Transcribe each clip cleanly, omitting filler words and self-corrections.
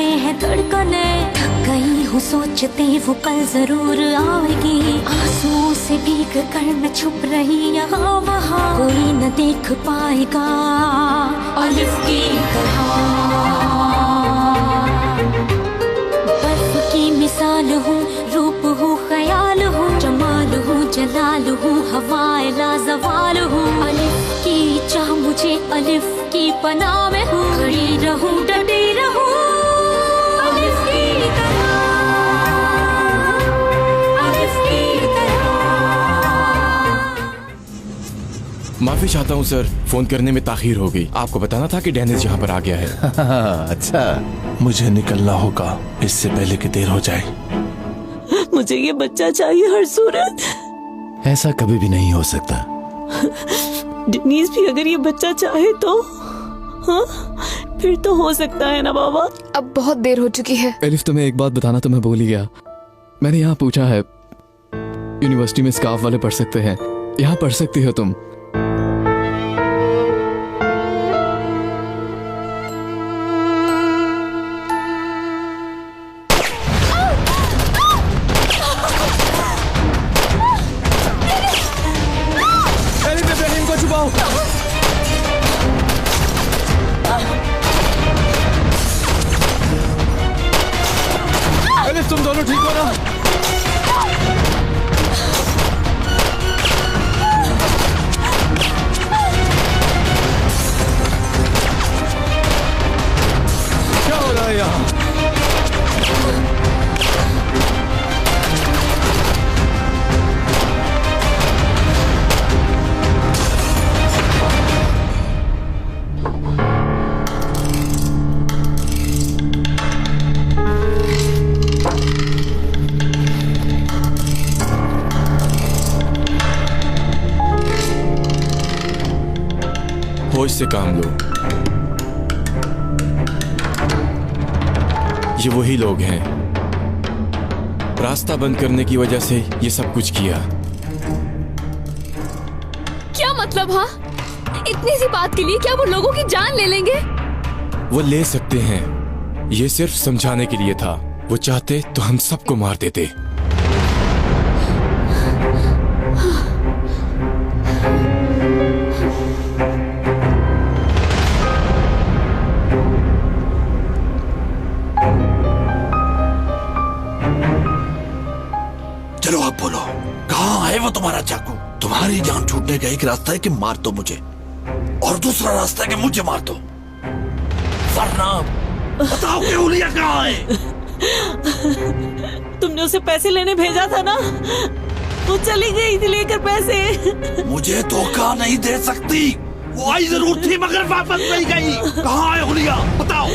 में है धड़कने, थक गई हूँ सोचते वो कल जरूर आएगी। आंसुओं से भीग कर मैं छुप रही यहाँ वहाँ, कोई न देख पाएगा अलिफ की तरह। बर्फ की मिसाल हूँ, रूप हूँ, ख्याल हूँ, जमाल हूँ, जलाल हूँ, हवाए लाजवाल हूँ। अलिफ की चाह मुझे अलिफ की पनाह में हूँ, खड़ी रहूँ डटी रहूँ अलिफ की तरह, अलिफ की तरह। माफी चाहता हूँ सर, फोन करने में ताखीर हो गई। आपको बताना था कि डेनिस यहाँ पर आ गया है। अच्छा, मुझे निकलना होगा इससे पहले कि देर हो जाए। मुझे ये बच्चा चाहिए हर सूरत। ऐसा कभी भी नहीं हो सकता। डेनिस भी अगर ये बच्चा चाहे तो, हाँ, फिर तो हो सकता है ना बाबा। अब बहुत देर हो चुकी है। एलिफ, तुम्हें एक बात बताना तो मैं भूल ही गया। मैंने यहाँ पूछा है, यूनिवर्सिटी में स्काफ वाले पढ़ सकते हैं, यहाँ पढ़ सकती हो तुम। तुम दोनों ठीक हो ना? क्या हो रहा है यहाँ? होश से काम लो। ये वही लोग हैं, रास्ता बंद करने की वजह से ये सब कुछ किया। क्या मतलब? हाँ, इतनी सी बात के लिए क्या वो लोगों की जान ले लेंगे? वो ले सकते हैं, ये सिर्फ समझाने के लिए था। वो चाहते तो हम सबको मार देते। चलो आप बोलो, कहाँ है वो तुम्हारा चाकू? तुम्हारी जान छूटने का एक रास्ता है कि मार दो मुझे, और दूसरा रास्ता है कि मुझे मार दो। वरना बताओ कि हुलिया कहाँ है? तुमने उसे पैसे लेने भेजा था ना, वो चली गई थी लेकर पैसे। मुझे धोखा नहीं दे सकती। वो आई जरूर थी मगर वापस नहीं गई। कहाँ है हुलिया? बताओ।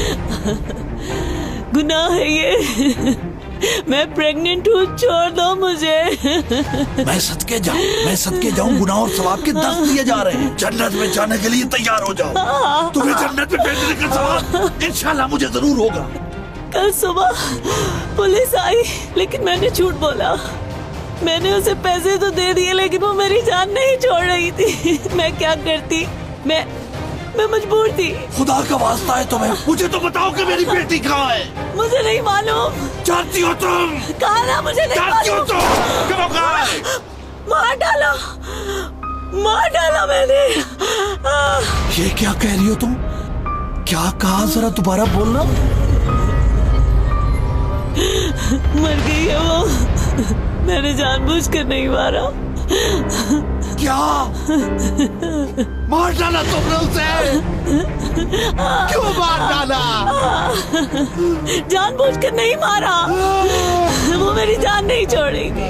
गुनाह है ये। मैं प्रेग्नेंट हूँ, छोड़ दो मुझे। मैं सदके जाऊँ, गुनाह और सवाब के 10 दिए जा रहे हैं। जन्नत में जाने के लिए तैयार हो जाओ। तुम्हें जन्नत में भेजने का सवाब इंशाल्लाह मुझे जरूर होगा। कल सुबह पुलिस आई, लेकिन मैंने झूठ बोला। मैंने उसे पैसे तो दे दिए, लेकिन वो मेरी जान नहीं छोड़ रही थी। मैं क्या करती? मैं मजबूर थी। खुदा का वास्ता है तुम्हें, मुझे तो बताओ कि मेरी बेटी कहाँ है? मुझे नहीं मालूम। जानती हो तुम? कहा ना, मुझे नहीं जानती हो मालूम। तुम? कब कहाँ है? मार डाला मैंने। ये क्या कह रही हो तुम? क्या कहा? जरा दोबारा बोलना। मर गई है वो। मैंने जानबूझकर नहीं मारा। क्या मार डाला तुमने उसे? क्यों मार डाला? जानबूझकर नहीं मारा। वो मेरी जान नहीं छोड़ेगी।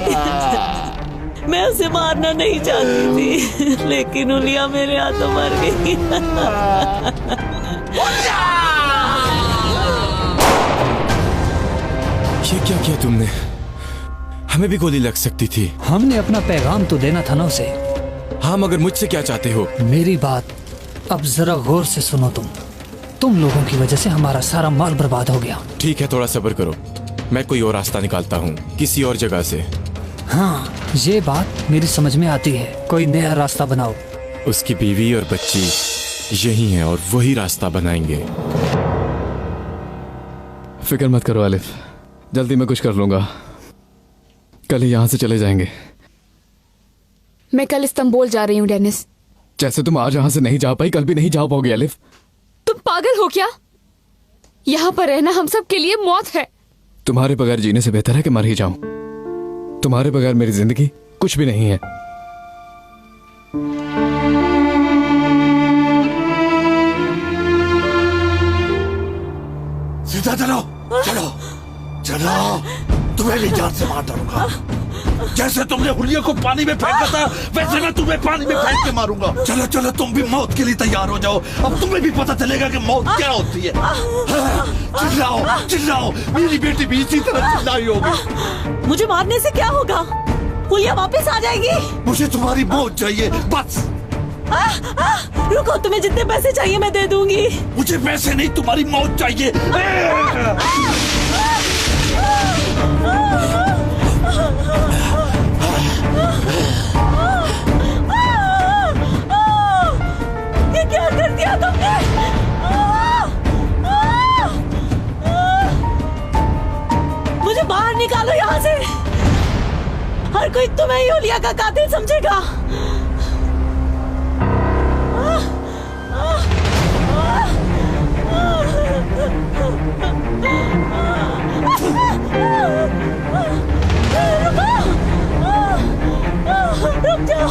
मैं उसे मारना नहीं चाहती थी, लेकिन हुलिया मेरे हाथों मर गई। ये क्या किया तुमने? हमें भी गोली लग सकती थी। हमने अपना पैगाम तो देना था ना उसे। हाँ, मगर मुझसे क्या चाहते हो? मेरी बात अब जरा गौर से सुनो। तुम लोगों की वजह से हमारा सारा माल बर्बाद हो गया। ठीक है, थोड़ा सब्र करो, मैं कोई और रास्ता निकालता हूँ, किसी और जगह से। हाँ, ये बात मेरी समझ में आती है। कोई नया रास्ता बनाओ। उसकी बीवी और बच्ची यही हैं और वही रास्ता बनाएंगे। फिक्र मत करो आलिफ, जल्दी मैं कुछ कर लूंगा। कल ही यहाँ से चले जाएंगे। मैं कल इस्तांबुल जा रही हूँ डेनिस। जैसे तुम आज यहाँ से नहीं जा पाई, कल भी नहीं जा पाओगे आलिफ। तुम पागल हो क्या? यहाँ पर रहना हम सब के लिए मौत है। तुम्हारे बगैर जीने से बेहतर है कि मर ही जाऊं। तुम्हारे बगैर मेरी जिंदगी कुछ भी नहीं है। सीधा चलो, चलो, चलो। तुम्हें भी जान से मार डालूंगा। जैसे तुमने हुलिया को पानी में फेंका था, वैसे मैं तुम्हें पानी में फेंक के मारूंगा। चलो चलो, तुम भी मौत के लिए तैयार हो जाओ। अब तुम्हें भी पता चलेगा कि मौत क्या होती है। चिल्लाओ, चिल्लाओ, मेरी बेटी भी इसी तरह चिल्लाई होगी। मुझे मारने से क्या होगा? हुलिया वापस आ जाएगी। मुझे तुम्हारी मौत चाहिए, बस। रुको, तुम्हें जितने पैसे चाहिए मैं दे दूंगी। मुझे पैसे नहीं, तुम्हारी मौत चाहिए। ये क्या कर दिया तुमने? मुझे बाहर निकालो यहाँ से। हर कोई तुम्हें ही हुलिया का कातिल समझेगा। रुक जाओ।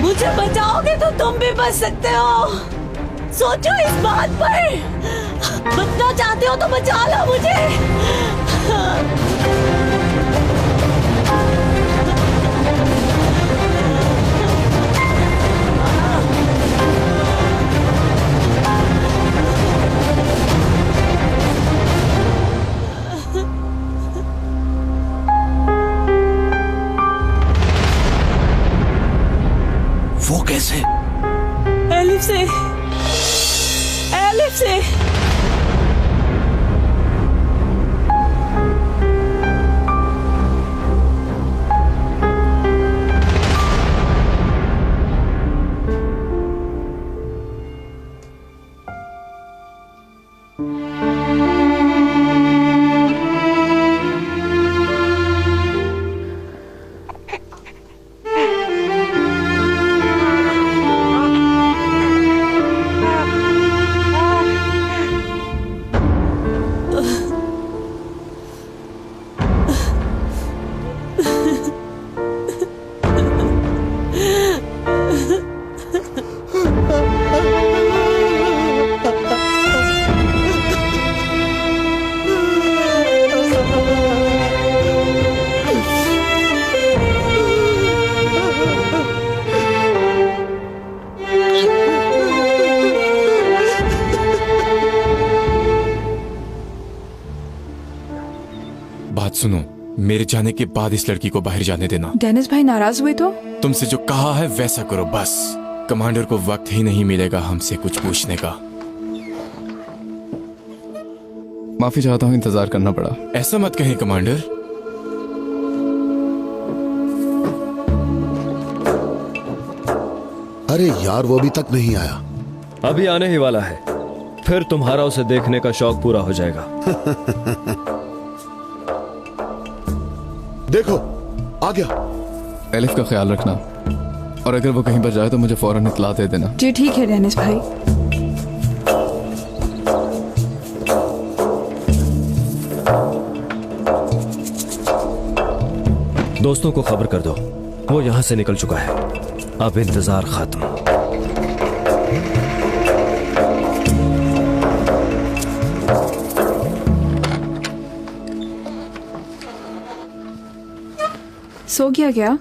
मुझे बचाओगे तो तुम भी बच सकते हो। सोचो इस बात पर। बचना चाहते हो तो बचा लो मुझे। वो कैसे? एलिफ से, एलिफ से। बात सुनो, मेरे जाने के बाद इस लड़की को बाहर जाने देना। डेनिस भाई नाराज हुए तो? तुमसे जो कहा है वैसा करो बस। कमांडर को वक्त ही नहीं मिलेगा हमसे कुछ पूछने का। माफी चाहता हूँ, इंतजार करना पड़ा। ऐसा मत कहें कमांडर। अरे यार, वो अभी तक नहीं आया। अभी आने ही वाला है, फिर तुम्हारा उसे देखने का शौक पूरा हो जाएगा। देखो, आ गया। एलिफ का ख्याल रखना, और अगर वो कहीं पर जाए तो मुझे फौरन इत्ला दे देना। जी ठीक है डेनिस भाई। दोस्तों को खबर कर दो, वो यहां से निकल चुका है। अब इंतजार खत्म। सो गया क्या?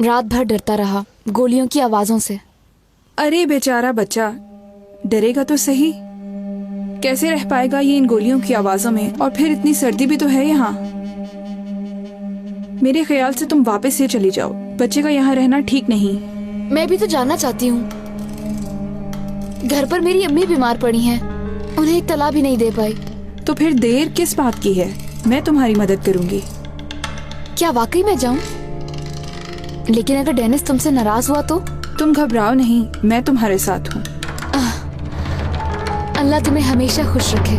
रात भर डरता रहा गोलियों की आवाजों से। अरे बेचारा बच्चा, डरेगा तो सही। कैसे रह पाएगा ये इन गोलियों की आवाजों में? और फिर इतनी सर्दी भी तो है यहाँ। मेरे ख्याल से तुम वापस से चली जाओ। बच्चे का यहाँ रहना ठीक नहीं। मैं भी तो जानना चाहती हूँ। घर पर मेरी अम्मी बीमार पड़ी हैं, उन्हें इत्तला भी नहीं दे पाई। तो फिर देर किस बात की है? मैं तुम्हारी मदद करूंगी। क्या वाकई मैं जाऊं? लेकिन अगर डेनिस तुमसे नाराज हुआ तो? तुम घबराओ नहीं, मैं तुम्हारे साथ हूँ। अल्लाह तुम्हें हमेशा खुश रखे।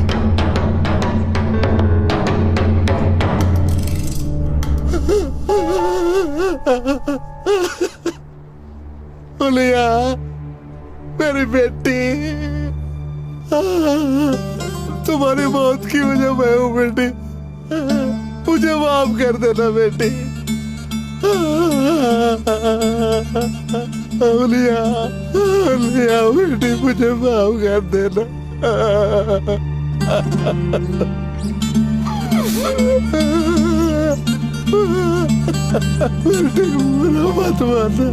उलिया, मेरी बेटी, तुम्हारी मौत की वजह मैं हूँ बेटी, मुझे माफ कर देना बेटी। उलिया, उलिया बेटी, मुझे माफ कर देना। बेटी बुरा मत माना।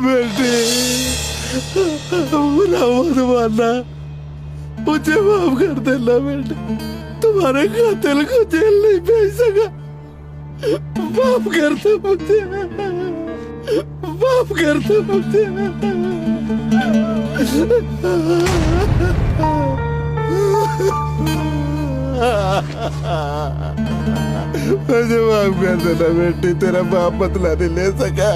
बेटी बुरा मत मानना, मुझे माफ कर देना बेटी। तुम्हारे कातिल को जेल नहीं भेज सका, माफ कर दो मुझे, माफ कर दो मुझे। मुझे माफ कर देना बेटी, तेरा बाप बदला नहीं ले सका।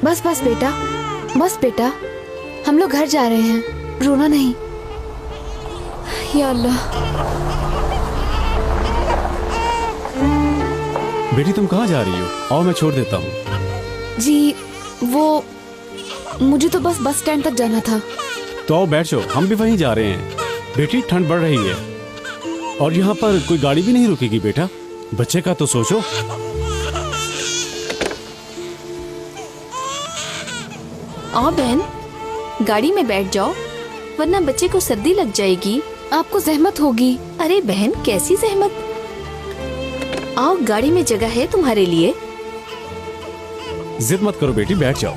बस बस बेटा, बस बेटा, हम लोग घर जा रहे हैं, रोना नहीं। या अल्लाह। बेटी तुम कहाँ जा रही हो? आओ मैं छोड़ देता हूँ। जी वो मुझे तो बस स्टैंड तक जाना था। तो आओ बैठ जाओ, हम भी वहीं जा रहे हैं। बेटी ठंड बढ़ रही है और यहाँ पर कोई गाड़ी भी नहीं रुकेगी बेटा, बच्चे का तो सोचो। आओ बहन, गाड़ी में बैठ जाओ वरना बच्चे को सर्दी लग जाएगी। आपको जहमत होगी। अरे बहन कैसी जहमत, आओ गाड़ी में जगह है तुम्हारे लिए। जिद मत करो बेटी, बैठ जाओ।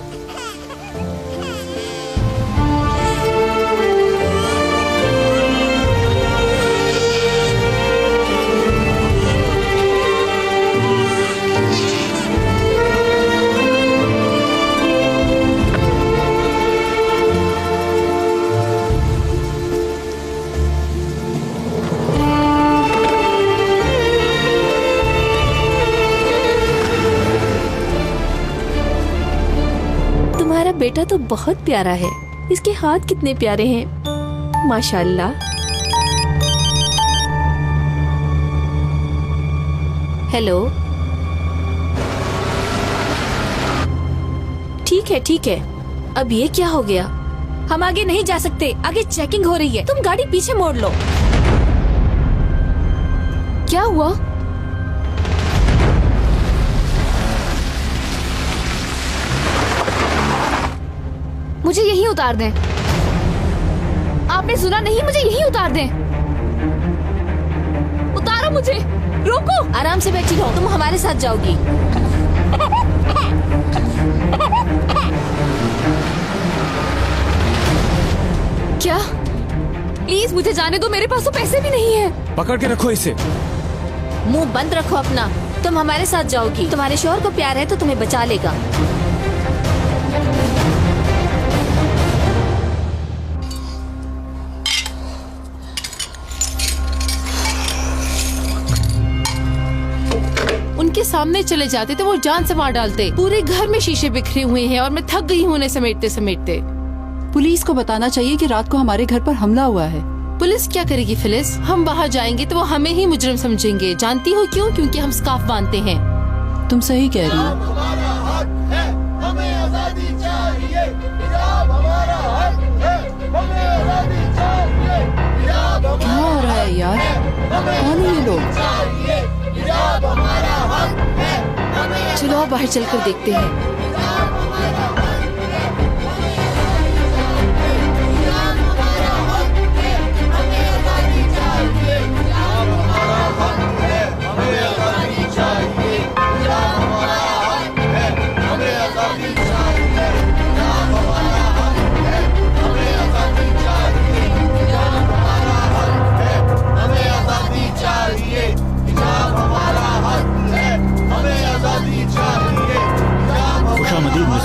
बेटा तो बहुत प्यारा है, इसके हाथ कितने प्यारे हैं माशाल्लाह। हेलो, ठीक है, अब ये क्या हो गया? हम आगे नहीं जा सकते, आगे चेकिंग हो रही है, तुम गाड़ी पीछे मोड़ लो। क्या हुआ? मुझे यहीं उतार दें। आपने सुना नहीं? मुझे यहीं उतार दें। उतारो मुझे, रोको। आराम से बैठी रहो, तुम हमारे साथ जाओगी। क्या? प्लीज मुझे जाने दो, मेरे पास तो पैसे भी नहीं है। पकड़ के रखो इसे। मुंह बंद रखो अपना, तुम हमारे साथ जाओगी। तुम्हारे शोहर को प्यार है तो तुम्हें बचा लेगा। उनके सामने चले जाते तो वो जान से मार डालते। पूरे घर में शीशे बिखरे हुए हैं और मैं थक गई हूँ उन्हें समेटते समेटते। पुलिस को बताना चाहिए कि रात को हमारे घर पर हमला हुआ है। पुलिस क्या करेगी फिलिस? हम बाहर जाएंगे तो वो हमें ही मुजरिम समझेंगे। जानती हो क्यों? क्योंकि हम स्कार्फ बांधते हैं। तुम सही कह रही हो। क्या हो रहा है यार? कौन है ये लोग? चलो आप बाहर चलकर देखते हैं। हमें आजादी चाहिए।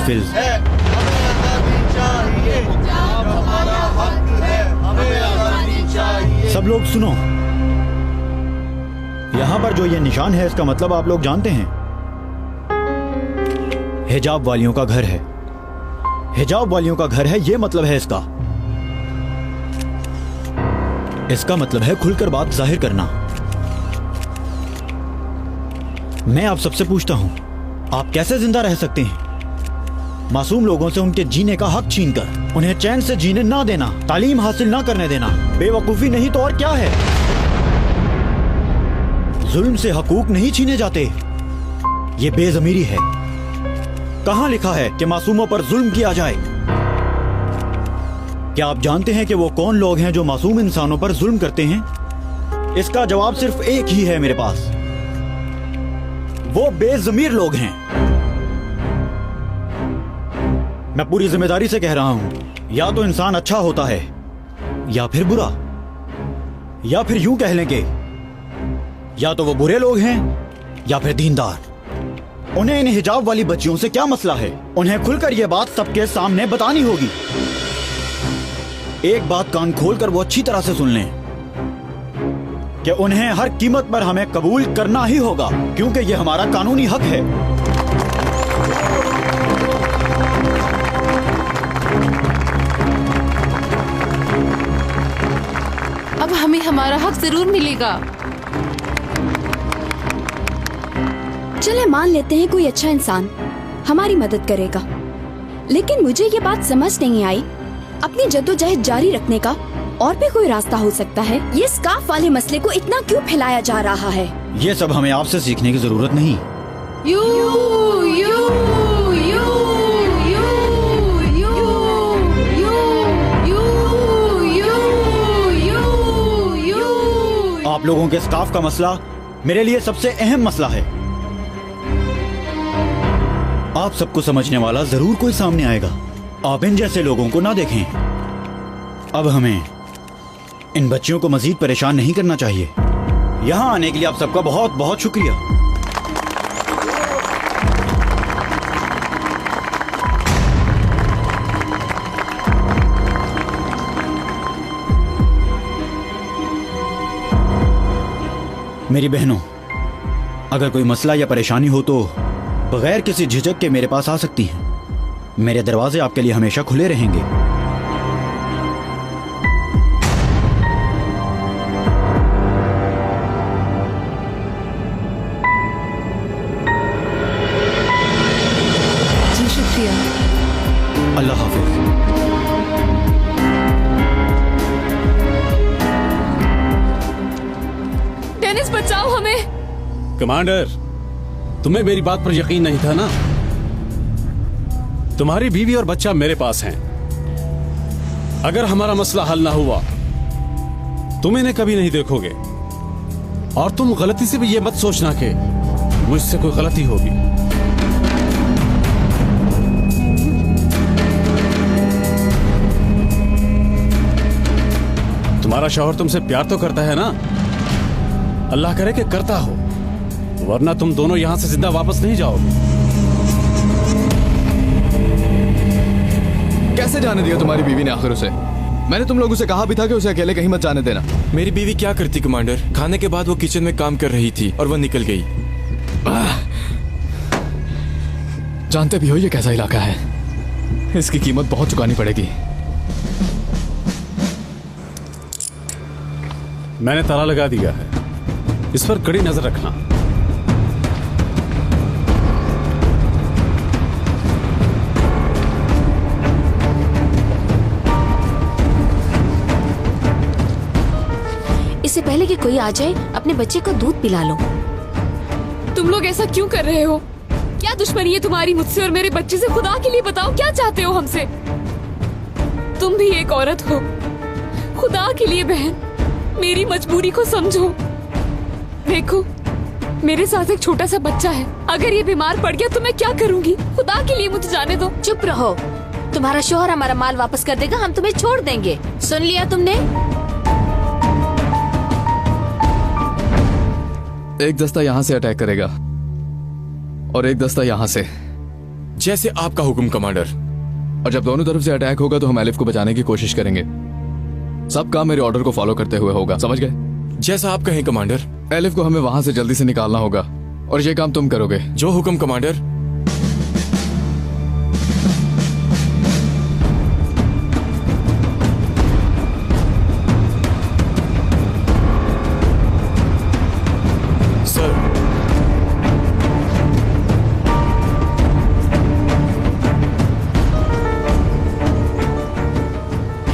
फिल्स। सब लोग सुनो, यहाँ पर जो ये निशान है इसका मतलब आप लोग जानते हैं। हिजाब वालियों का घर है, हिजाब वालियों का घर है, ये मतलब है इसका। इसका मतलब है खुलकर बात जाहिर करना। मैं आप सबसे पूछता हूं, आप कैसे जिंदा रह सकते हैं? मासूम लोगों से उनके जीने का हक छीनकर, उन्हें चैन से जीने ना देना, तालीम हासिल ना करने देना, बेवकूफी नहीं तो और क्या है? जुल्म से हकूक नहीं छीने जाते, ये बेज़मीरी है। कहां लिखा है कि मासूमों पर जुल्म किया जाए? क्या आप जानते हैं कि वो कौन लोग हैं जो मासूम इंसानों पर जुल्म करते हैं? इसका जवाब सिर्फ एक ही है मेरे पास, वो बेज़मीर लोग हैं। मैं पूरी जिम्मेदारी से कह रहा हूं, या तो इंसान अच्छा होता है या फिर बुरा, या फिर यूं कह लें कि या तो वो बुरे लोग हैं या फिर दीनदार। उन्हें इन हिजाब वाली बच्चियों से क्या मसला है? उन्हें खुलकर यह बात सबके सामने बतानी होगी। एक बात कान खोलकर वो अच्छी तरह से सुन लें कि उन्हें हर कीमत पर हमें कबूल करना ही होगा, क्योंकि यह हमारा कानूनी हक है। अब हमें हमारा हक जरूर मिलेगा। चले मान लेते हैं कोई अच्छा इंसान हमारी मदद करेगा, लेकिन मुझे ये बात समझ नहीं आई, अपनी जद्दोजहद जारी रखने का और भी कोई रास्ता हो सकता है? ये स्कार्फ वाले मसले को इतना क्यों फैलाया जा रहा है? ये सब हमें आपसे सीखने की जरूरत नहीं। You you you you you you you you. आप लोगों के स्कार्फ का मसला मेरे लिए सबसे अहम मसला है। आप सबको समझने वाला जरूर कोई सामने आएगा। आप इन जैसे लोगों को ना देखें। अब हमें इन बच्चियों को मजीद परेशान नहीं करना चाहिए। यहाँ आने के लिए आप सबका बहुत बहुत शुक्रिया। मेरी बहनों, अगर कोई मसला या परेशानी हो तो बगैर किसी झिझक के मेरे पास आ सकती हैं। मेरे दरवाजे आपके लिए हमेशा खुले रहेंगे। जी शुक्रिया। अल्लाह हाफिज। डेनिस बचाओ हमें। कमांडर, तुम्हें मेरी बात पर यकीन नहीं था ना? तुम्हारी बीवी और बच्चा मेरे पास हैं। अगर हमारा मसला हल ना हुआ तुम इन्हें कभी नहीं देखोगे। और तुम गलती से भी ये मत सोचना कि मुझसे कोई गलती होगी। तुम्हारा शौहर तुमसे प्यार तो करता है ना? अल्लाह करे कि करता हो, वरना तुम दोनों यहां से जिंदा वापस नहीं जाओगे। कैसे जाने दिया तुम्हारी बीवी ने आखिर उसे? मैंने तुम लोगों से कहा भी था कि उसे अकेले कहीं मत जाने देना। मेरी बीवी क्या करती कमांडर? खाने के बाद वो किचन में काम कर रही थी और वह निकल गई। जानते भी हो ये कैसा इलाका है, इसकी कीमत बहुत चुकानी पड़ेगी। मैंने ताला लगा दिया है, इस पर कड़ी नजर रखना। इससे पहले कि कोई आ जाए अपने बच्चे को दूध पिला लो। तुम लोग ऐसा क्यों कर रहे हो? क्या दुश्मनी है तुम्हारी मुझसे और मेरे बच्चे से? खुदा के लिए बताओ, क्या चाहते हो हमसे? तुम भी एक औरत हो। खुदा के लिए बहन, मेरी मजबूरी को समझो। देखो, मेरे साथ एक छोटा सा बच्चा है। अगर ये बीमार पड़ गया तो मैं क्या करूंगी? खुदा के लिए मुझे जाने दो। चुप रहो। तुम्हारा शौहर हमारा माल वापस कर देगा, हम तुम्हें छोड़ देंगे। सुन लिया तुमने? एक दस्ता यहाँ से अटैक करेगा और एक दस्ता यहाँ से। जैसे आपका हुक्म कमांडर। और जब दोनों तरफ से अटैक होगा तो हम एलिफ को बचाने की कोशिश करेंगे। सब काम मेरे ऑर्डर को फॉलो करते हुए होगा, समझ गए? जैसा आप कहें कमांडर। एलिफ को हमें वहां से जल्दी से निकालना होगा और ये काम तुम करोगे। जो हुक्म कमांडर। Sir,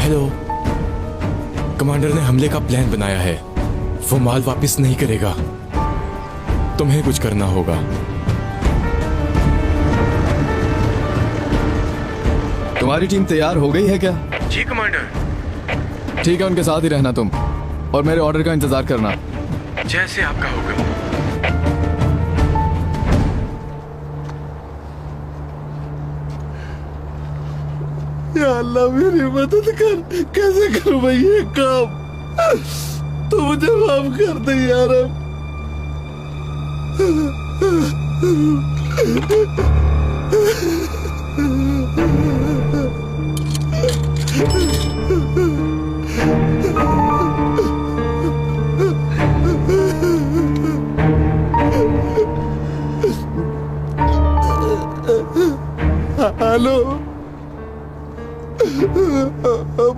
hello. कमांडर ने हमले का प्लान बनाया है। वो माल वापस नहीं करेगा। तुम्हें कुछ करना होगा। तुम्हारी टीम तैयार हो गई है क्या? जी कमांडर। ठीक है, उनके साथ ही रहना तुम और मेरे ऑर्डर का इंतजार करना। जैसे आपका हुक्म। या अल्लाह मेरी मदद कर। कैसे करूं मैं ये काम? तू मुझे माफ कर दे यार। हेलो,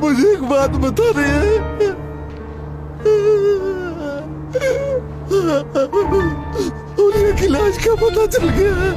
मुझे एक बात बता रही है। उनकी लाश का पता चल गया है।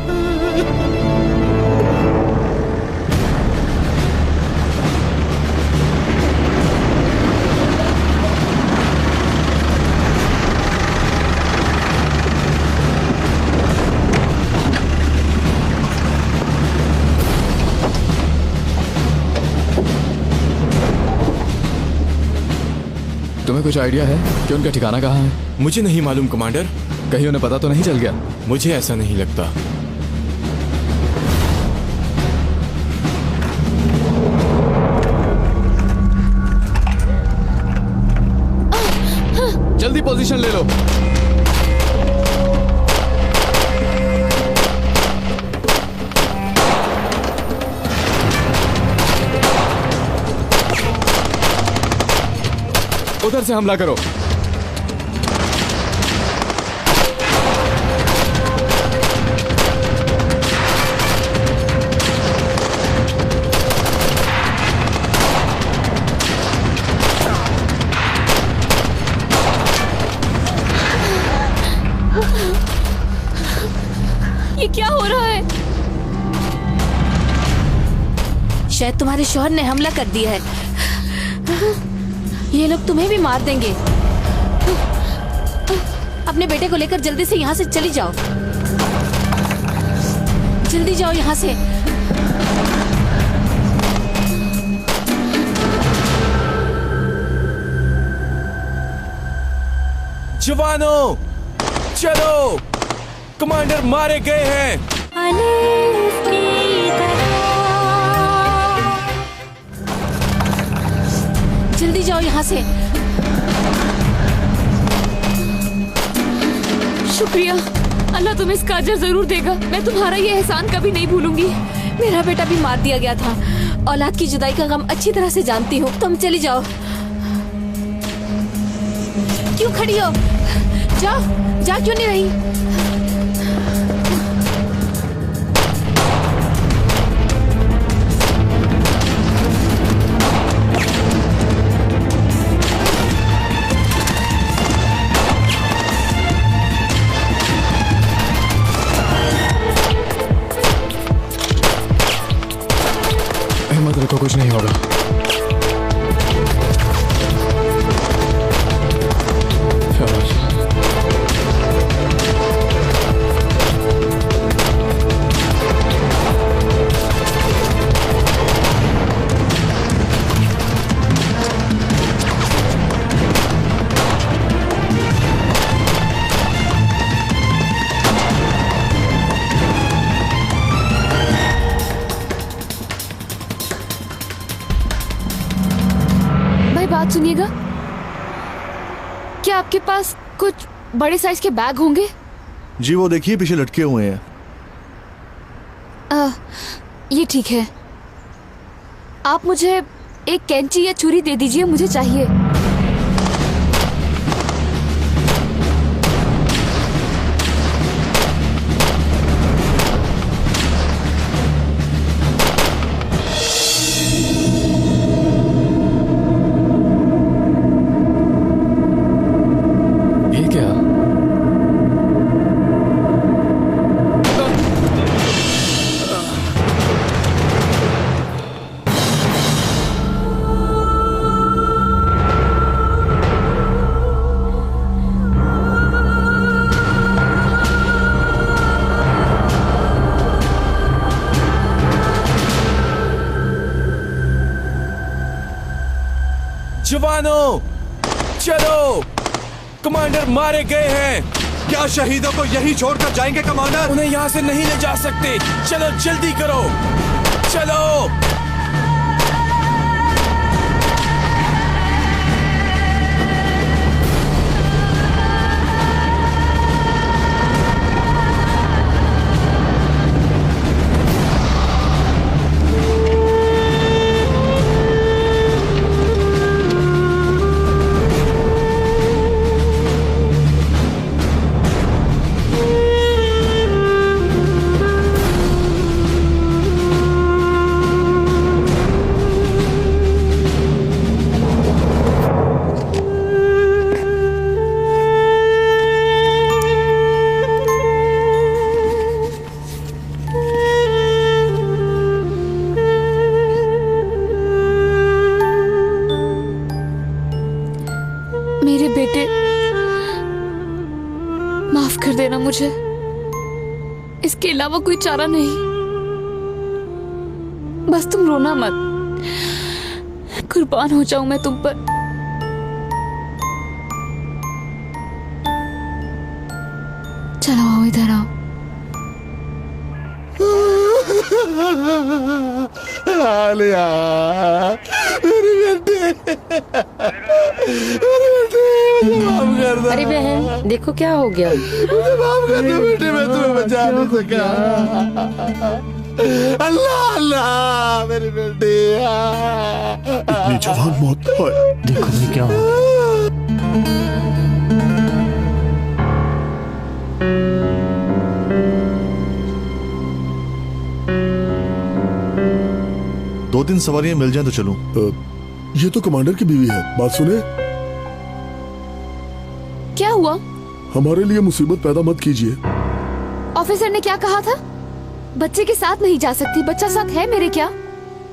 तुम्हें कुछ आइडिया है कि उनका ठिकाना कहाँ है? मुझे नहीं मालूम कमांडर। कहीं उन्हें पता तो नहीं चल गया? मुझे ऐसा नहीं लगता। जल्दी पोजीशन ले लो। उधर से हमला करो। ये क्या हो रहा है? शायद तुम्हारे शौहर ने हमला कर दिया है। ये लोग तुम्हें भी मार देंगे। अपने बेटे को लेकर जल्दी से यहाँ से चली जाओ। जल्दी जाओ यहाँ से। जवानों, चलो, कमांडर मारे गए हैं। जल्दी जाओ यहाँ से। शुक्रिया, अल्लाह तुम्हें इसका अजर जरूर देगा। मैं तुम्हारा ये एहसान कभी नहीं भूलूंगी। मेरा बेटा भी मार दिया गया था। औलाद की जुदाई का गम अच्छी तरह से जानती हूँ। तुम चली जाओ। क्यों खड़ी हो? जाओ, जा क्यों नहीं रही? को कुछ नहीं होगा। बात सुनिएगा, क्या आपके पास कुछ बड़े साइज के बैग होंगे? जी वो देखिए पीछे लटके हुए हैं। ये ठीक है। आप मुझे एक कैंची या छुरी दे दीजिए, मुझे चाहिए। ये क्या? जवानों, चलो, कमांडर मारे गए हैं। क्या शहीदों को यही छोड़कर जाएंगे कमांडर? उन्हें यहाँ से नहीं ले जा सकते। चलो जल्दी करो, चलो। मेरे बेटे, माफ कर देना मुझे। इसके अलावा कोई चारा नहीं। बस तुम रोना मत। कुर्बान हो जाऊं मैं तुम पर। चलो आओ, इधर आओ। आलिया, मेरी बेटी, मेरी बेटी, मुझे माफ कर दो। अरे बहन, देखो क्या हो गया। मुझे माफ कर दो बेटी, मैं तुम्हें बचा नहीं सका। अल्लाह अल्लाह, मेरी बेटी। इतनी जवान मौत। देखो ये क्या हो। दो तीन सवारियां मिल जाएं तो चलूं। ये तो कमांडर की बीवी है, बात सुने। क्या हुआ? हमारे लिए मुसीबत पैदा मत कीजिए। ऑफिसर ने क्या कहा था? बच्चे के साथ नहीं जा सकती। बच्चा साथ है मेरे क्या?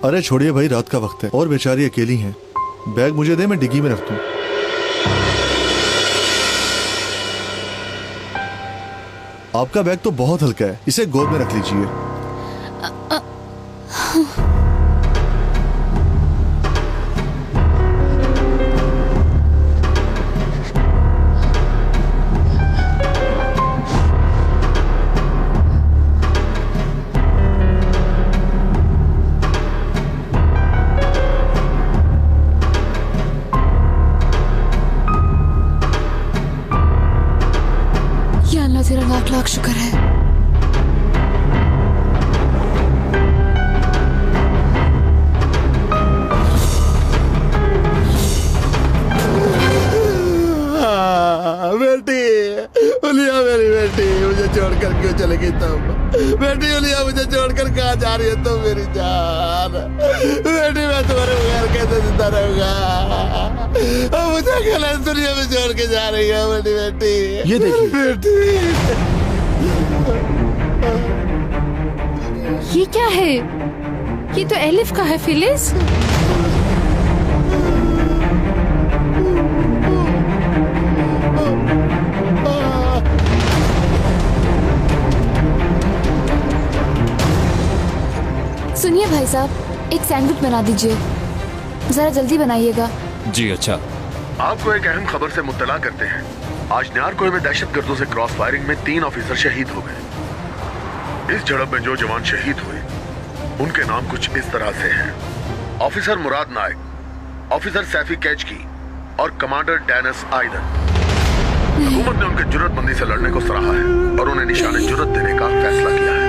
अरे छोड़िए भाई, रात का वक्त है और बेचारी अकेली हैं। बैग मुझे दे, मैं डिग्गी में रख दूं। आपका बैग तो बहुत हल्का है, इसे गोद में रख लीजिए। तेरा लाख लाख शुक्र है। बेटी उलिया, मेरी बेटी, मुझे छोड़कर क्यों चले गई तुम? बेटी उलिया, मुझे छोड़कर कहाँ जा रही है तुम मेरी जान? बेटी मैं तुम्हारे बगैर कैसे जिंदा रहूंगा? अब मुझे गलत दुनिया में छोड़ के जा रही है मेरी बेटी। ये देखिए बेटी, ये क्या है? ये तो एलिफ का है फिलिस। सुनिए भाई साहब, एक सैंडविच बना दीजिए, जरा जल्दी बनाइएगा। जी अच्छा। आपको एक अहम खबर से मुत्तला करते हैं। आज न्यारकोय में दहशतगर्दों से क्रॉस फायरिंग में 3 ऑफिसर शहीद हो गए। इस झड़प में जो जवान शहीद हुए उनके नाम कुछ इस तरह से हैं: ऑफिसर मुराद नायक, ऑफिसर सैफी कैचकी और कमांडर डेनिस आइदन। हुकूमत ने उनके जुर्रतमंदी से लड़ने को सराहा है और उन्हें निशाने जुर्रत देने का फैसला किया है।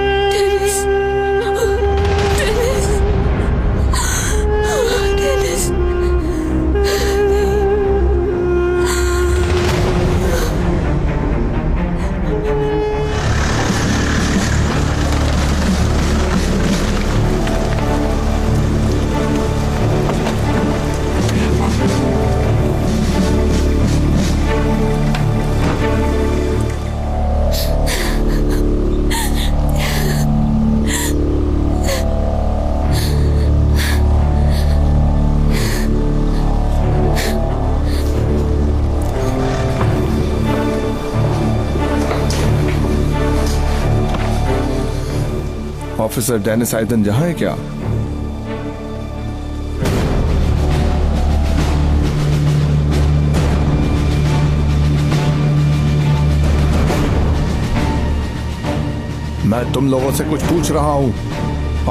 ऑफिसर डेनिस आइदन जहां है क्या? मैं तुम लोगों से कुछ पूछ रहा हूं।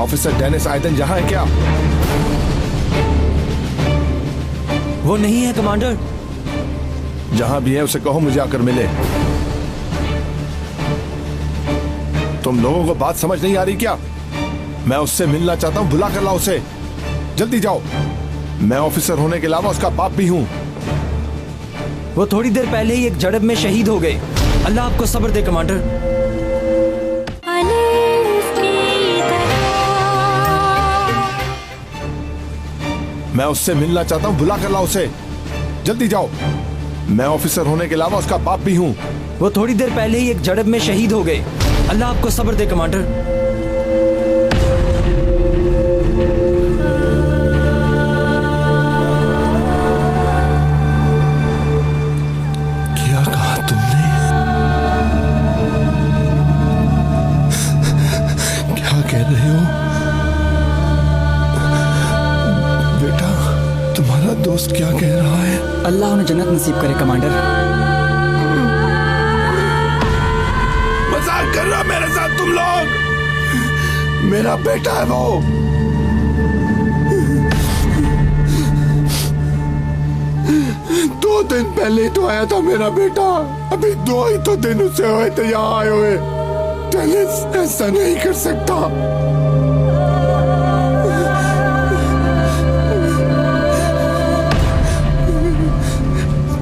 ऑफिसर डेनिस आइदन जहां है क्या? वो नहीं है कमांडर। जहां भी है उसे कहो मुझे आकर मिले। तुम लोगों को बात समझ नहीं आ रही क्या? मैं उससे मिलना चाहता हूं, बुला कर लाओ उसे। जल्दी जाओ। मैं ऑफिसर होने के अलावा उसका बाप भी हूं। वो थोड़ी देर पहले ही एक झड़प में शहीद हो गए। अल्लाह आपको सब्र दे कमांडर। मैं उससे मिलना चाहता हूं, बुला कर लाओ उसे। जल्दी जाओ। मैं ऑफिसर होने के अलावा उसका बाप भी हूं। वो थोड़ी देर पहले ही एक झड़प में शहीद हो गए। अल्लाह आपको सब्र दे कमांडर। क्या कहा तुमने? क्या कह रहे हो बेटा? तुम्हारा दोस्त क्या कह रहा है? अल्लाह उन्हें जन्नत नसीब करे कमांडर। मजाक कर रहा मेरे साथ तुम लोग? मेरा बेटा है वो। दो दिन पहले तो आया था मेरा बेटा। अभी 2 ही तो दिन उससे हुए थे यहाँ आए हुए। डेनिस ऐसा नहीं कर सकता।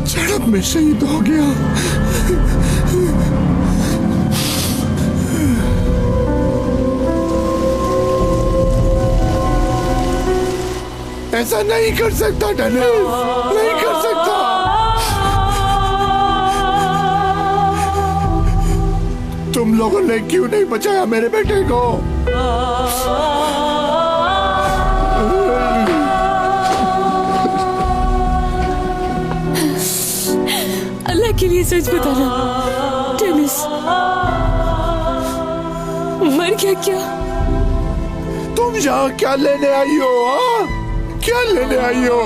झड़प में शहीद हो गया। ऐसा नहीं कर सकता डेनिस, नहीं कर सकता। तुम लोगों ने क्यों नहीं बचाया मेरे बेटे को? अल्लाह के लिए सच बताना, डेनिस मर गया क्या? तुम यहाँ क्या लेने आई हो? क्या लेने आई हो?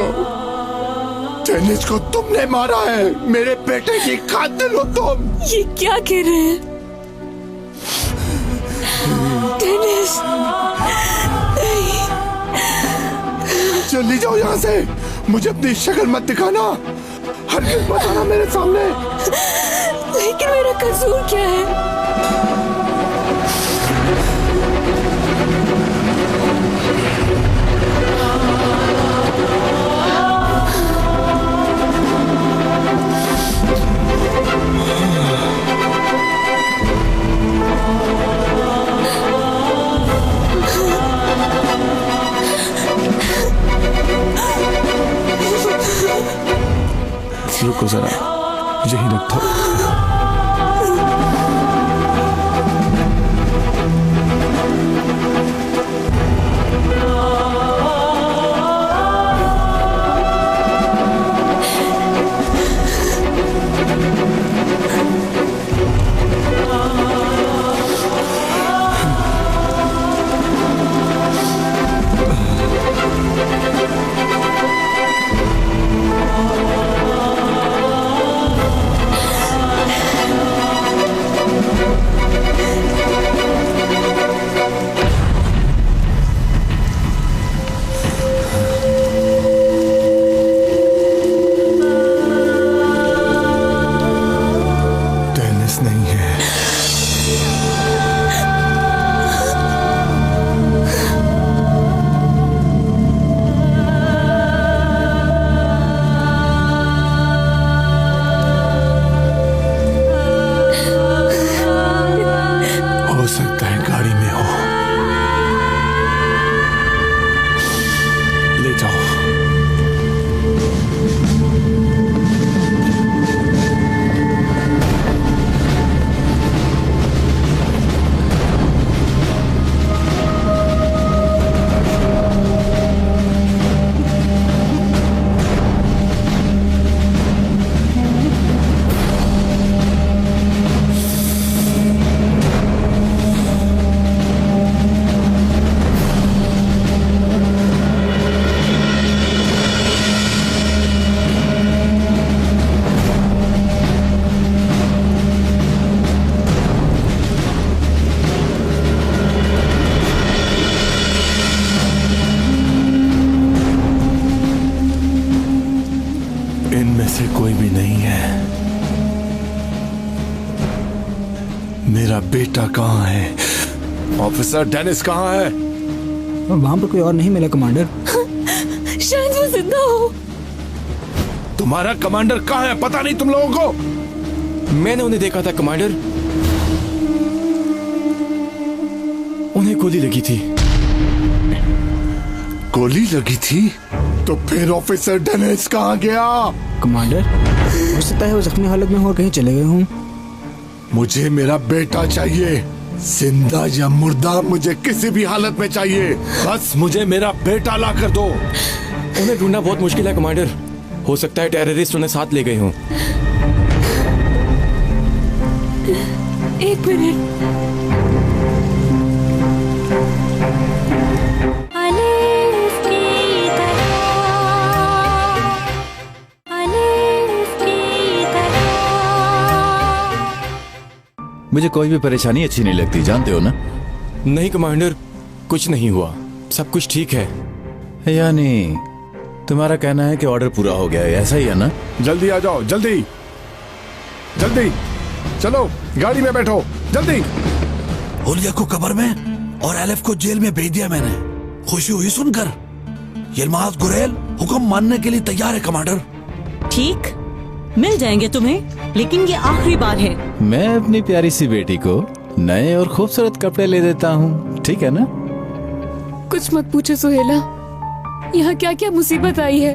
डेनिस को तुमने मारा है। मेरे बेटे की कातिल हो तुम। ये क्या कह रहे हैं? डेनिस नहीं। जल्दी जाओ यहाँ से। मुझे अपनी शक्ल मत दिखाना, हरगिज़ मत आना मेरे सामने। लेकिन मेरा कसूर क्या है? रुको जरा, यही रख दो। बेटा कहाँ है? ऑफिसर डेनिस कहाँ है? वहाँ पर कोई और नहीं मिला कमांडर। शायद वो जिंदा हो। तुम्हारा कमांडर कहाँ है? पता नहीं तुम लोगों को? मैंने उन्हें देखा था कमांडर, उन्हें गोली लगी थी। गोली लगी थी? तो फिर ऑफिसर डेनिस कहाँ गया? कमांडर, हो सकता है वो जख्मी हालत में हो, कहीं चले गए हों। मुझे मेरा बेटा चाहिए, जिंदा या मुर्दा, मुझे किसी भी हालत में चाहिए। बस मुझे मेरा बेटा ला कर दो। उन्हें ढूंढना बहुत मुश्किल है कमांडर, हो सकता है टेररिस्ट उन्हें साथ ले गए हों। एक मिनट। मुझे कोई भी परेशानी अच्छी नहीं लगती, जानते हो ना? नहीं कमांडर, कुछ नहीं हुआ, सब कुछ ठीक है। यानी तुम्हारा कहना है कि ऑर्डर पूरा हो गया है, ऐसा ही है ना? जल्दी आ जाओ, जल्दी जल्दी चलो, गाड़ी में बैठो, जल्दी। हुलिया को कब्र में और एलेफ को जेल में भेज दिया मैंने। खुशी हुई सुनकर? यिल्माज गुरेल हुक्म मानने के लिए तैयार है कमांडर। ठीक, मिल जाएंगे तुम्हें, लेकिन ये आखिरी बार है। मैं अपनी प्यारी सी बेटी को नए और खूबसूरत कपड़े ले देता हूँ, ठीक है ना? कुछ मत पूछो सुहेला, यहाँ क्या क्या मुसीबत आई है।